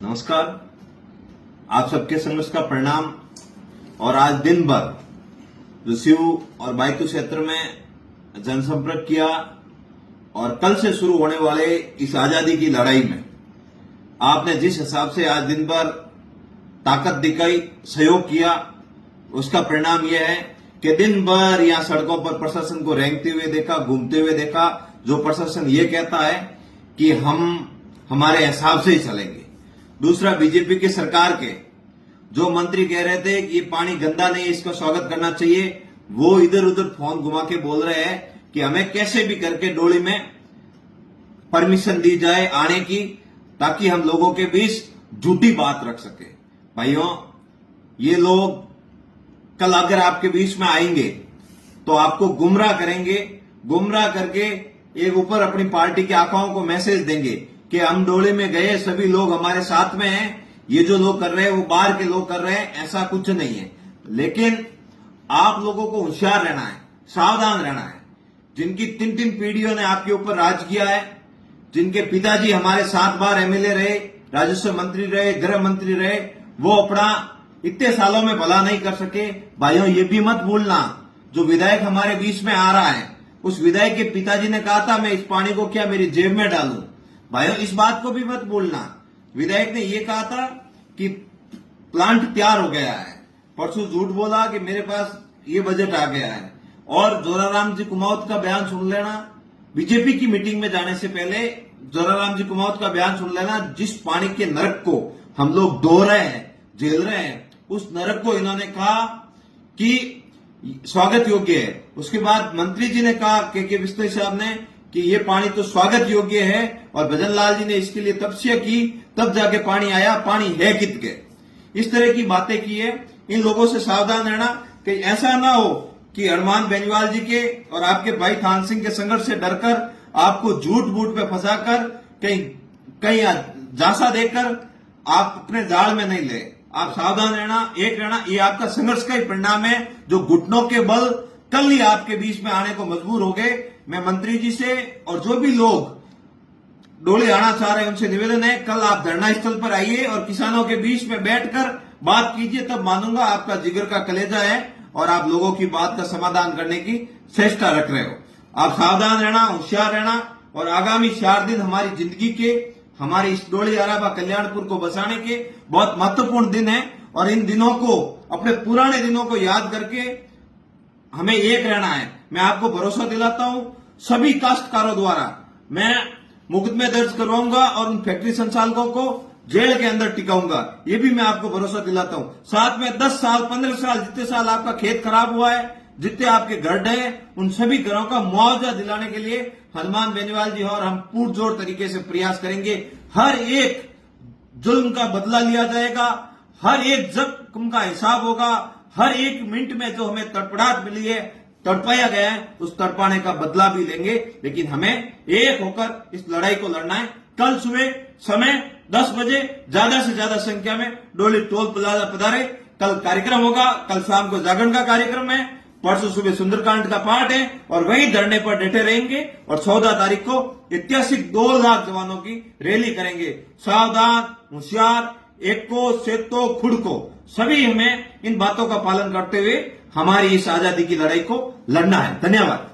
नमस्कार। आप सबके संघर्ष का परिणाम और आज दिन भर जो शिव और बायतू क्षेत्र में जनसंपर्क किया और कल से शुरू होने वाले इस आजादी की लड़ाई में आपने जिस हिसाब से आज दिन भर ताकत दिखाई, सहयोग किया, उसका परिणाम यह है कि दिन भर यहां सड़कों पर प्रशासन को रेंगते हुए देखा, घूमते हुए देखा। जो प्रशासन ये कहता है कि हम हमारे हिसाब से ही चलेंगे। दूसरा, बीजेपी की सरकार के जो मंत्री कह रहे थे कि ये पानी गंदा नहीं है, इसका स्वागत करना चाहिए, वो इधर उधर फोन घुमा के बोल रहे हैं कि हमें कैसे भी करके डोली में परमिशन दी जाए आने की, ताकि हम लोगों के बीच झूठी बात रख सके। भाइयों, ये लोग कल अगर आपके बीच में आएंगे तो आपको गुमराह करेंगे, गुमराह करके एक ऊपर अपनी पार्टी के आकाओं को मैसेज देंगे कि हम डोले में गए, सभी लोग हमारे साथ में हैं, ये जो लोग कर रहे हैं वो बाहर के लोग कर रहे हैं, ऐसा कुछ नहीं है। लेकिन आप लोगों को होशियार रहना है, सावधान रहना है। जिनकी 3 पीढ़ियों ने आपके ऊपर राज किया है, जिनके पिताजी हमारे 7 बार एमएलए रहे, राजस्व मंत्री रहे, गृह मंत्री रहे, वो अपना इतने सालों में भला नहीं कर सके। भाइयों, ये भी मत भूलना, जो विधायक हमारे बीच में आ रहा है, उस विधायक के पिताजी ने कहा था मैं इस पानी को क्या मेरी जेब में डालूं। भाइयों, इस बात को भी मत भूलना, विधायक ने यह कहा था कि प्लांट तैयार हो गया है, परसों झूठ बोला कि मेरे पास ये बजट आ गया है। और जोराराम जी कुमावत का बयान सुन लेना, बीजेपी की मीटिंग में जाने से पहले जोराराम जी कुमावत का बयान सुन लेना। जिस पानी के नरक को हम लोग धो रहे हैं, झेल रहे हैं, उस नरक को इन्होंने कहा कि स्वागत योग्य है। उसके बाद मंत्री जी ने कहा, के बिस्तर साहब ने, कि ये पानी तो स्वागत योग्य है, और भजन लाल जी ने इसके लिए तपस्या की, तब जाके पानी आया, पानी है कित के। इस तरह की बातें की है। इन लोगों से सावधान रहना कि ऐसा ना हो कि हनुमान बेनीवाल जी के और आपके भाई थान सिंह के संघर्ष से डरकर आपको झूठ बूट पे फंसाकर कहीं झांसा देकर आप अपने जाल में नहीं ले। आप सावधान रहना, एक रहना। ये आपका संघर्ष का ही परिणाम है, जो घुटनों के बल कल ही आपके बीच में आने को मजबूर हो गए। मैं मंत्री जी से और जो भी लोग डोली आना चाह रहे हैं उनसे निवेदन है, कल आप धरना स्थल पर आइए और किसानों के बीच में बैठकर बात कीजिए, तब मानूंगा आपका जिगर का कलेजा है और आप लोगों की बात का समाधान करने की चेष्टा रख रहे हो। आप सावधान रहना, होशियार रहना। और आगामी 4 दिन हमारी जिंदगी के, हमारी इस डोली आराबा कल्याणपुर को बसाने के बहुत महत्वपूर्ण दिन है। और इन दिनों को, अपने पुराने दिनों को याद करके हमें एक रहना है। मैं आपको भरोसा दिलाता हूं, सभी काश्तकारों द्वारा मैं मुकदमे दर्ज करवाऊंगा और उन फैक्ट्री संचालकों को जेल के अंदर टिकाऊंगा, ये भी मैं आपको भरोसा दिलाता हूं। साथ में 10 साल 15 साल जितने साल आपका खेत खराब हुआ है, जितने आपके घर ढहे, उन सभी घरों का मुआवजा दिलाने के लिए हनुमान बेनीवाल जी और हम पुरजोर तरीके से प्रयास करेंगे। हर एक जुल्म का बदला लिया जाएगा, हर एक जख्म का हिसाब होगा, हर एक मिनट में जो हमें तड़पड़ाहट मिली है, तड़पाया गया है, उस तड़पाने का बदला भी लेंगे। लेकिन हमें एक होकर इस लड़ाई को लड़ना है। कल सुबह समय 10 बजे ज्यादा से ज्यादा संख्या में डोली टोल प्लाजा पधारे। कल कार्यक्रम होगा, कल शाम को जागरण का कार्यक्रम है, परसों सुबह सुंदरकांड का पाठ है और वहीं धरने पर डटे रहेंगे। और 14 तारीख को ऐतिहासिक 2 लाख जवानों की रैली करेंगे। सावधान, होशियार, एक को सेतो खुद को, सभी हमें इन बातों का पालन करते हुए हमारी इस आजादी की लड़ाई को लड़ना है। धन्यवाद।